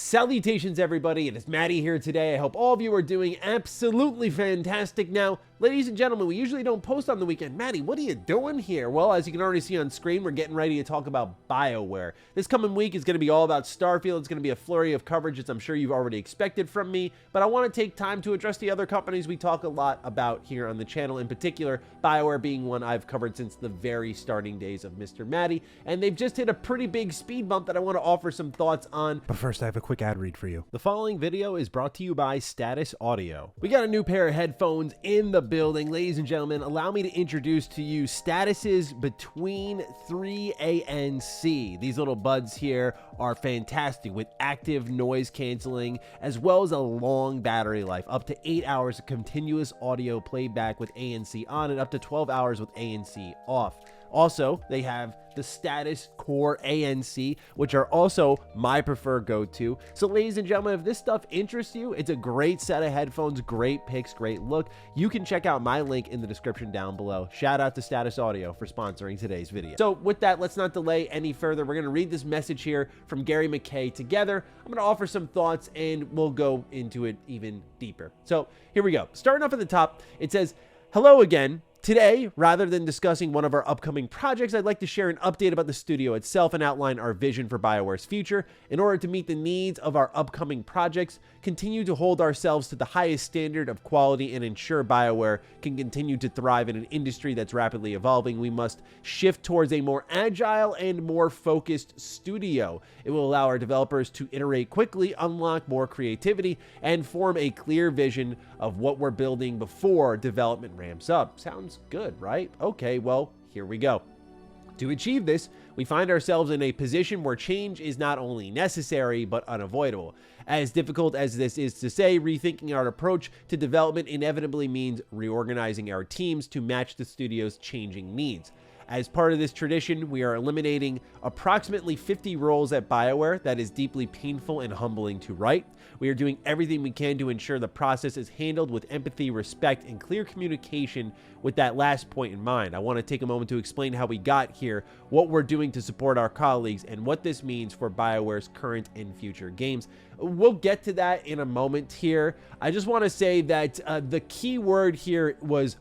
Salutations everybody, it is Matty here today. I hope all of you are doing absolutely fantastic. Now, ladies and gentlemen, we usually don't post on the weekend. Matty, what are you doing here? Well, as you can already see on screen, we're getting ready to talk about BioWare. This coming week is going to be all about Starfield. It's going to be a flurry of coverage, as I'm sure you've already expected from me, but I want to take time to address the other companies we talk a lot about here on the channel, in particular, BioWare being one I've covered since the very starting days of Mr. Matty, and they've just hit a pretty big speed bump that I want to offer some thoughts on. But first, I have a quick ad read for you. The following video is brought to you by Status Audio. We got a new pair of headphones in the building. Ladies and gentlemen, allow me to introduce to you Status's Between 3A and C. These little buds here are fantastic with active noise canceling, as well as a long battery life, up to 8 hours of continuous audio playback with ANC on and up to 12 hours with ANC off. Also, they have the Status Core ANC, which are also my preferred go-to. So ladies and gentlemen, if this stuff interests you, it's a great set of headphones, great picks, great look. You can check out my link in the description down below. Shout out to Status Audio for sponsoring today's video. So with that, let's not delay any further. We're going to read this message here from Gary McKay together. I'm going to offer some thoughts and we'll go into it even deeper. So here we go. Starting off at the top, it says, "Hello again. Today, rather than discussing one of our upcoming projects, I'd like to share an update about the studio itself and outline our vision for BioWare's future. In order to meet the needs of our upcoming projects, continue to hold ourselves to the highest standard of quality, and ensure BioWare can continue to thrive in an industry that's rapidly evolving, we must shift towards a more agile and more focused studio. It will allow our developers to iterate quickly, unlock more creativity, and form a clear vision of what we're building before development ramps up." Sounds good, right? Okay, well, here we go. To achieve this, we find ourselves in a position where change is not only necessary, but unavoidable. As difficult as this is to say, rethinking our approach to development inevitably means reorganizing our teams to match the studio's changing needs. As part of this tradition, we are eliminating approximately 50 roles at BioWare. That is deeply painful and humbling to write. We are doing everything we can to ensure the process is handled with empathy, respect, and clear communication with that last point in mind. I want to take a moment to explain how we got here, what we're doing to support our colleagues, and what this means for BioWare's current and future games. We'll get to that in a moment here. I just want to say that the key word here was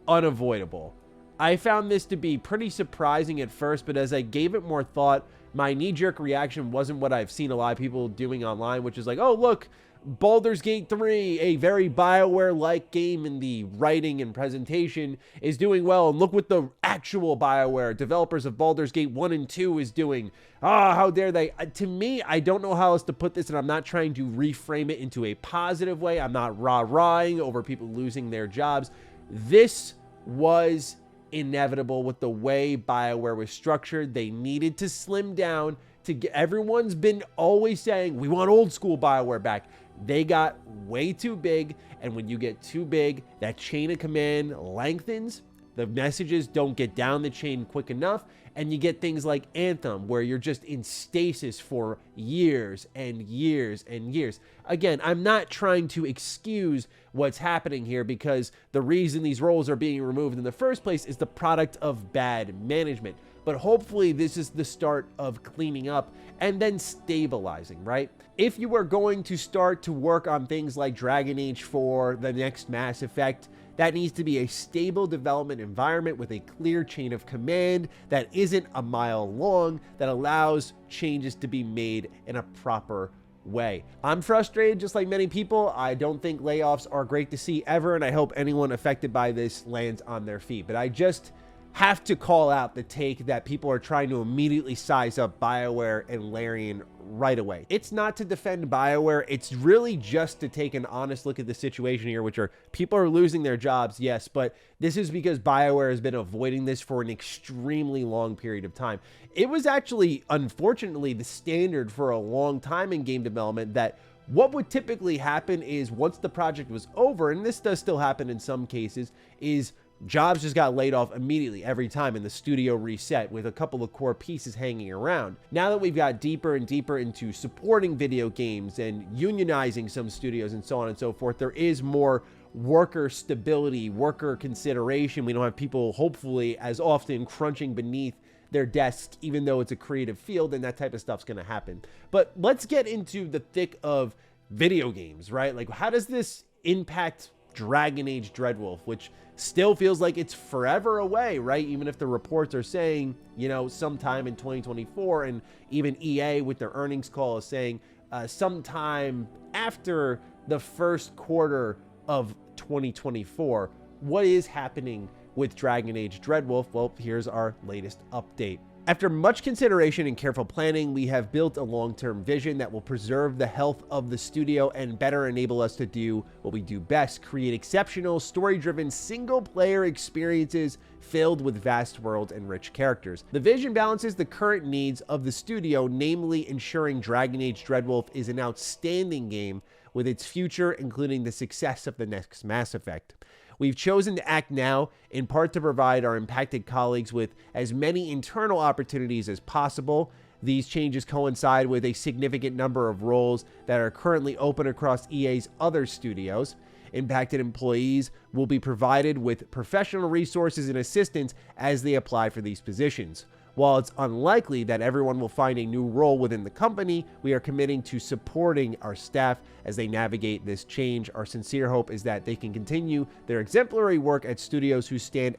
unavoidable. I found this to be pretty surprising at first, but as I gave it more thought, my knee-jerk reaction wasn't what I've seen a lot of people doing online, which is like, oh, look, Baldur's Gate 3, a very BioWare-like game in the writing and presentation, is doing well, and look what the actual BioWare developers of Baldur's Gate 1 and 2 is doing. Ah, how dare they? To me, I don't know how else to put this, and I'm not trying to reframe it into a positive way. I'm not rah-rahing over people losing their jobs. This was inevitable with the way BioWare was structured. They needed to slim down to get, everyone's been always saying, we want old school BioWare back. They got way too big, and when you get too big, that chain of command lengthens. The messages don't get down the chain quick enough, and you get things like Anthem, where you're just in stasis for years and years and years. Again, I'm not trying to excuse what's happening here, because the reason these roles are being removed in the first place is the product of bad management. But hopefully this is the start of cleaning up and then stabilizing, right? If you are going to start to work on things like Dragon Age 4, the next Mass Effect, that needs to be a stable development environment with a clear chain of command that isn't a mile long, that allows changes to be made in a proper way. I'm frustrated just like many people. I don't think layoffs are great to see ever, and I hope anyone affected by this lands on their feet. But I just have to call out the take that people are trying to immediately size up BioWare and Larian right away. It's not to defend BioWare. It's really just to take an honest look at the situation here, which are people are losing their jobs, yes, but this is because BioWare has been avoiding this for an extremely long period of time. It was actually, unfortunately, the standard for a long time in game development that what would typically happen is once the project was over, and this does still happen in some cases, is jobs just got laid off immediately every time, and the studio reset with a couple of core pieces hanging around. Now that we've got deeper and deeper into supporting video games and unionizing some studios and so on and so forth, there is more worker stability, worker consideration. We don't have people, hopefully, as often crunching beneath their desks, even though it's a creative field, and that type of stuff's going to happen. But let's get into the thick of video games, right? Like, how does this impact Dragon Age Dreadwolf, which still feels like it's forever away, right? Even if the reports are saying, you know, sometime in 2024, and even EA with their earnings call is saying sometime after the first quarter of 2024. What is happening with Dragon Age Dreadwolf? Well, here's our latest update. After much consideration and careful planning, we have built a long-term vision that will preserve the health of the studio and better enable us to do what we do best: create exceptional, story-driven, single-player experiences filled with vast worlds and rich characters. The vision balances the current needs of the studio, namely ensuring Dragon Age Dreadwolf is an outstanding game with its future, including the success of the next Mass Effect. We've chosen to act now, in part to provide our impacted colleagues with as many internal opportunities as possible. These changes coincide with a significant number of roles that are currently open across EA's other studios. Impacted employees will be provided with professional resources and assistance as they apply for these positions. While it's unlikely that everyone will find a new role within the company, we are committing to supporting our staff as they navigate this change. Our sincere hope is that they can continue their exemplary work at studios who stand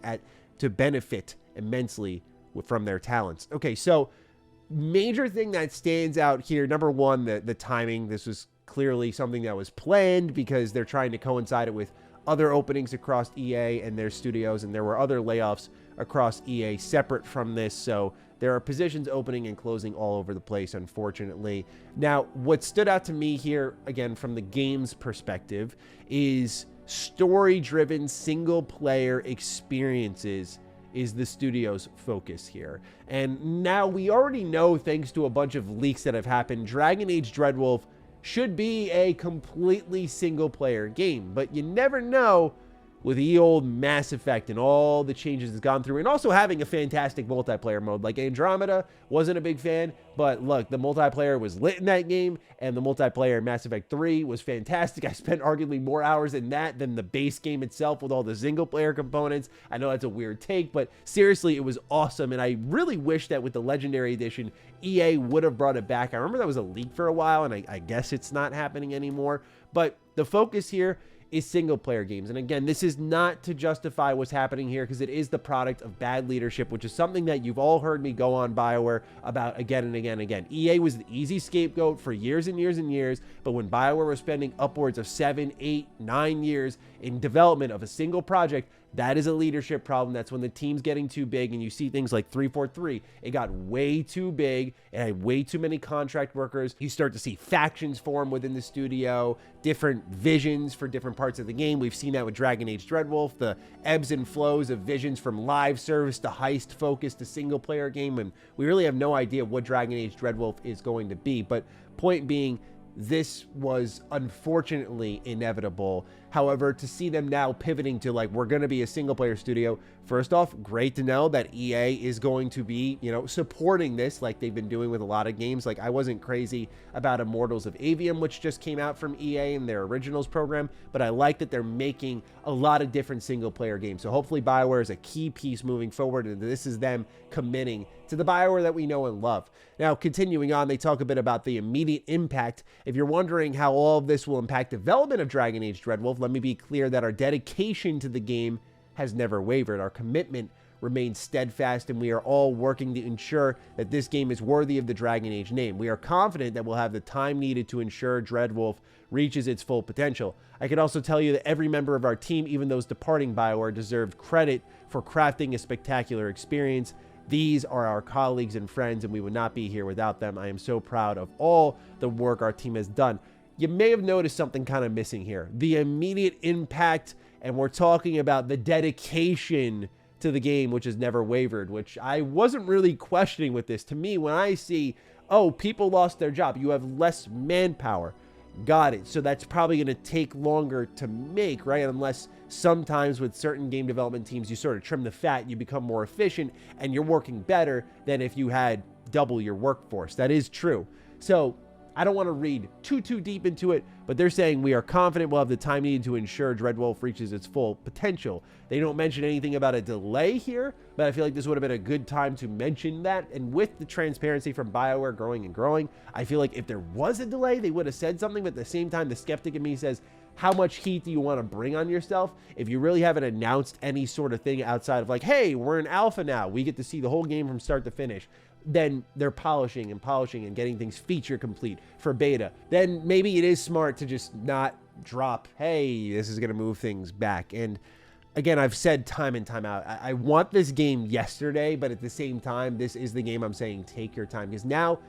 to benefit immensely from their talents. Okay, so major thing that stands out here, number one, the timing. This was clearly something that was planned because they're trying to coincide it with other openings across EA and their studios, and there were other layoffs across EA separate from this, so there are positions opening and closing all over the place, unfortunately. Now, what stood out to me here, again, from the game's perspective, is story-driven single-player experiences is the studio's focus here. And now we already know, thanks to a bunch of leaks that have happened, Dragon Age Dreadwolf should be a completely single-player game, but you never know with the old Mass Effect and all the changes it's gone through, and also having a fantastic multiplayer mode. Like Andromeda, wasn't a big fan, but look, the multiplayer was lit in that game, and the multiplayer in Mass Effect 3 was fantastic. I spent arguably more hours in that than the base game itself with all the single-player components. I know that's a weird take, but seriously, it was awesome, and I really wish that with the Legendary Edition, EA would have brought it back. I remember that was a leak for a while, and I guess it's not happening anymore, but the focus here is single-player games. And again, this is not to justify what's happening here, because it is the product of bad leadership, which is something that you've all heard me go on BioWare about again and again and again. EA was the easy scapegoat for years and years and years, but when BioWare was spending upwards of 7, 8, 9 years in development of a single project, that is a leadership problem. That's when the team's getting too big, and you see things like 343. It got way too big. It had way too many contract workers. You start to see factions form within the studio, different visions for different parts of the game. We've seen that with Dragon Age Dreadwolf, the ebbs and flows of visions from live service to heist focus to single player game, and we really have no idea what Dragon Age Dreadwolf is going to be. But point being, this was unfortunately inevitable. However, to see them now pivoting to like, we're going to be a single player studio, first off, great to know that EA is going to be, you know, supporting this like they've been doing with a lot of games. Like, I wasn't crazy about Immortals of Avium, which just came out from EA in their Originals program, but I like that they're making a lot of different single player games. So hopefully BioWare is a key piece moving forward, and this is them committing to the BioWare that we know and love. Now, continuing on, they talk a bit about the immediate impact. If you're wondering how all of this will impact development of Dragon Age Dreadwolf, let me be clear that our dedication to the game has never wavered. Our commitment remains steadfast, and we are all working to ensure that this game is worthy of the Dragon Age name. We are confident that we'll have the time needed to ensure Dreadwolf reaches its full potential. I can also tell you that every member of our team, even those departing BioWare, deserved credit for crafting a spectacular experience. These are our colleagues and friends, and we would not be here without them. I am so proud of all the work our team has done. You may have noticed something kind of missing here. The immediate impact, and we're talking about the dedication to the game, which has never wavered, which I wasn't really questioning with this. To me, when I see, oh, people lost their job, you have less manpower. Got it. So that's probably going to take longer to make, right? Unless sometimes with certain game development teams, you sort of trim the fat, you become more efficient, and you're working better than if you had double your workforce. That is true. So I don't want to read too deep into it, but they're saying we are confident we'll have the time needed to ensure Dreadwolf reaches its full potential. They don't mention anything about a delay here, but I feel like this would have been a good time to mention that. And with the transparency from BioWare growing and growing, I feel like if there was a delay, they would have said something. But at the same time, the skeptic in me says, how much heat do you want to bring on yourself if you really haven't announced any sort of thing outside of like, hey, we're in alpha now, we get to see the whole game from start to finish? Then they're polishing and getting things feature complete for beta. Then maybe it is smart to just not drop, hey, this is going to move things back. And again, I've said time and time out, I want this game yesterday, but at the same time, this is the game I'm saying take your time, because now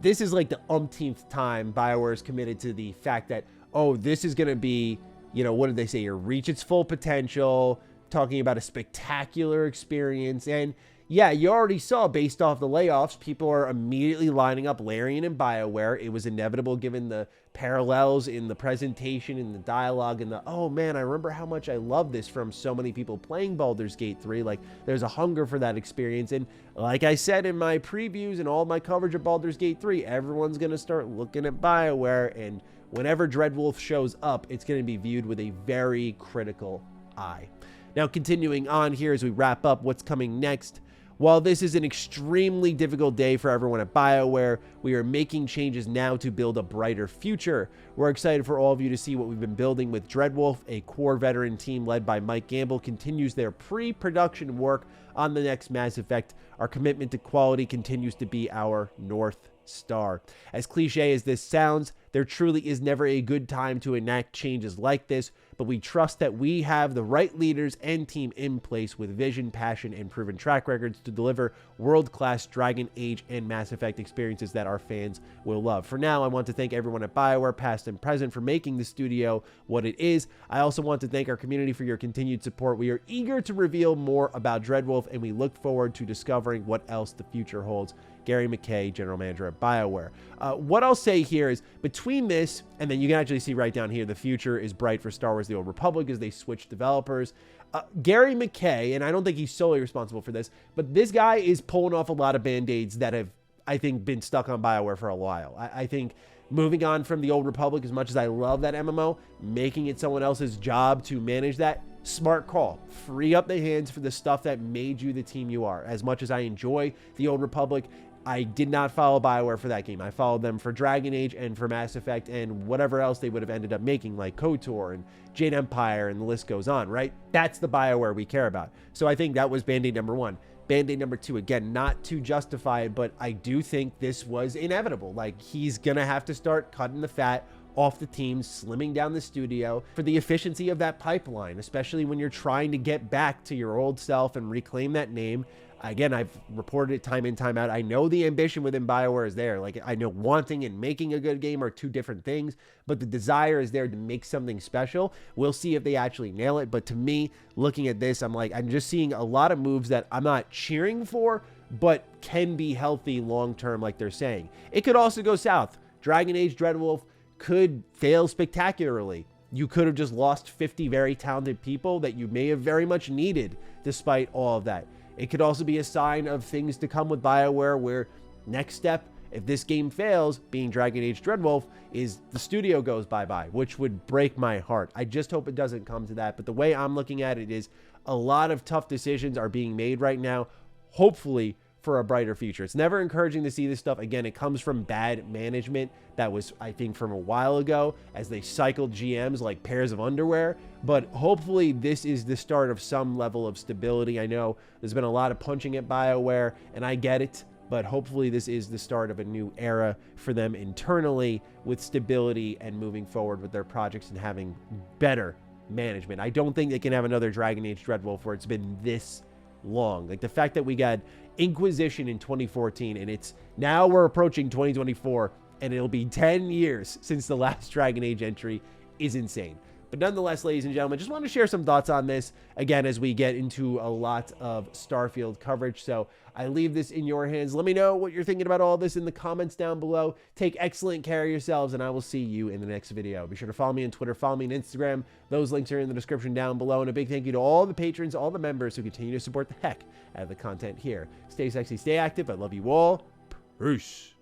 this is like the umpteenth time BioWare is committed to the fact that, oh, this is going to be, you know, what did they say? Or reach its full potential, talking about a spectacular experience. And yeah, you already saw based off the layoffs, people are immediately lining up Larian and BioWare. It was inevitable given the parallels in the presentation, in the dialogue, and the, oh man, I remember how much I love this from so many people playing Baldur's Gate 3. Like, there's a hunger for that experience. And like I said in my previews and all my coverage of Baldur's Gate 3, everyone's going to start looking at BioWare. And whenever Dreadwolf shows up, it's going to be viewed with a very critical eye. Now, continuing on here as we wrap up what's coming next. While this is an extremely difficult day for everyone at BioWare, we are making changes now to build a brighter future. We're excited for all of you to see what we've been building with Dreadwolf. A core veteran team led by Mike Gamble continues their pre-production work on the next Mass Effect. Our commitment to quality continues to be our North Star. As cliche as this sounds, there truly is never a good time to enact changes like this, but we trust that we have the right leaders and team in place with vision, passion, and proven track records to deliver world-class Dragon Age and Mass Effect experiences that our fans will love. For now, I want to thank everyone at BioWare, past and present, for making the studio what it is. I also want to thank our community for your continued support. We are eager to reveal more about Dreadwolf, and we look forward to discovering what else the future holds. Gary McKay, General Manager at BioWare. What I'll say here is, between this, and then you can actually see right down here, the future is bright for Star Wars The Old Republic as they switch developers. Gary McKay, and I don't think he's solely responsible for this, but this guy is pulling off a lot of band-aids that have, I think, been stuck on BioWare for a while. I think moving on from The Old Republic, as much as I love that MMO, making it someone else's job to manage that, smart call. Free up the hands for the stuff that made you the team you are. As much as I enjoy The Old Republic, I did not follow BioWare for that game. I followed them for Dragon Age and for Mass Effect and whatever else they would have ended up making, like KOTOR and Jade Empire, and the list goes on, right? That's the BioWare we care about. So I think that was Band-Aid number one. Band-Aid number two, again, not to justify it, but I do think this was inevitable. Like, he's going to have to start cutting the fat off the team, slimming down the studio for the efficiency of that pipeline, especially when you're trying to get back to your old self and reclaim that name. Again, I've reported it time in, time out. I know the ambition within BioWare is there. Like, I know wanting and making a good game are two different things, but the desire is there to make something special. We'll see if they actually nail it. But to me, looking at this, I'm like, I'm just seeing a lot of moves that I'm not cheering for, but can be healthy long-term, like they're saying. It could also go south. Dragon Age Dreadwolf could fail spectacularly. You could have just lost 50 very talented people that you may have very much needed despite all of that. It could also be a sign of things to come with BioWare, where next step, if this game fails, being Dragon Age Dreadwolf, is the studio goes bye-bye, which would break my heart. I just hope it doesn't come to that. But the way I'm looking at it is a lot of tough decisions are being made right now, hopefully for a brighter future. It's never encouraging to see this stuff. Again, it comes from bad management that was, I think, from a while ago as they cycled GMs like pairs of underwear. But hopefully this is the start of some level of stability. I know there's been a lot of punching at BioWare, and I get it, but hopefully this is the start of a new era for them internally with stability and moving forward with their projects and having better management. I don't think they can have another Dragon Age Dreadwolf where it's been this long. Like, the fact that we got Inquisition in 2014 and it's now we're approaching 2024 and it'll be 10 years since the last Dragon Age entry is insane. But nonetheless, ladies and gentlemen, just want to share some thoughts on this again as we get into a lot of Starfield coverage. So I leave this in your hands. Let me know what you're thinking about all this in the comments down below. Take excellent care of yourselves, and I will see you in the next video. Be sure to follow me on Twitter, follow me on Instagram. Those links are in the description down below. And a big thank you to all the patrons, all the members who continue to support the heck out of the content here. Stay sexy, stay active. I love you all. Peace.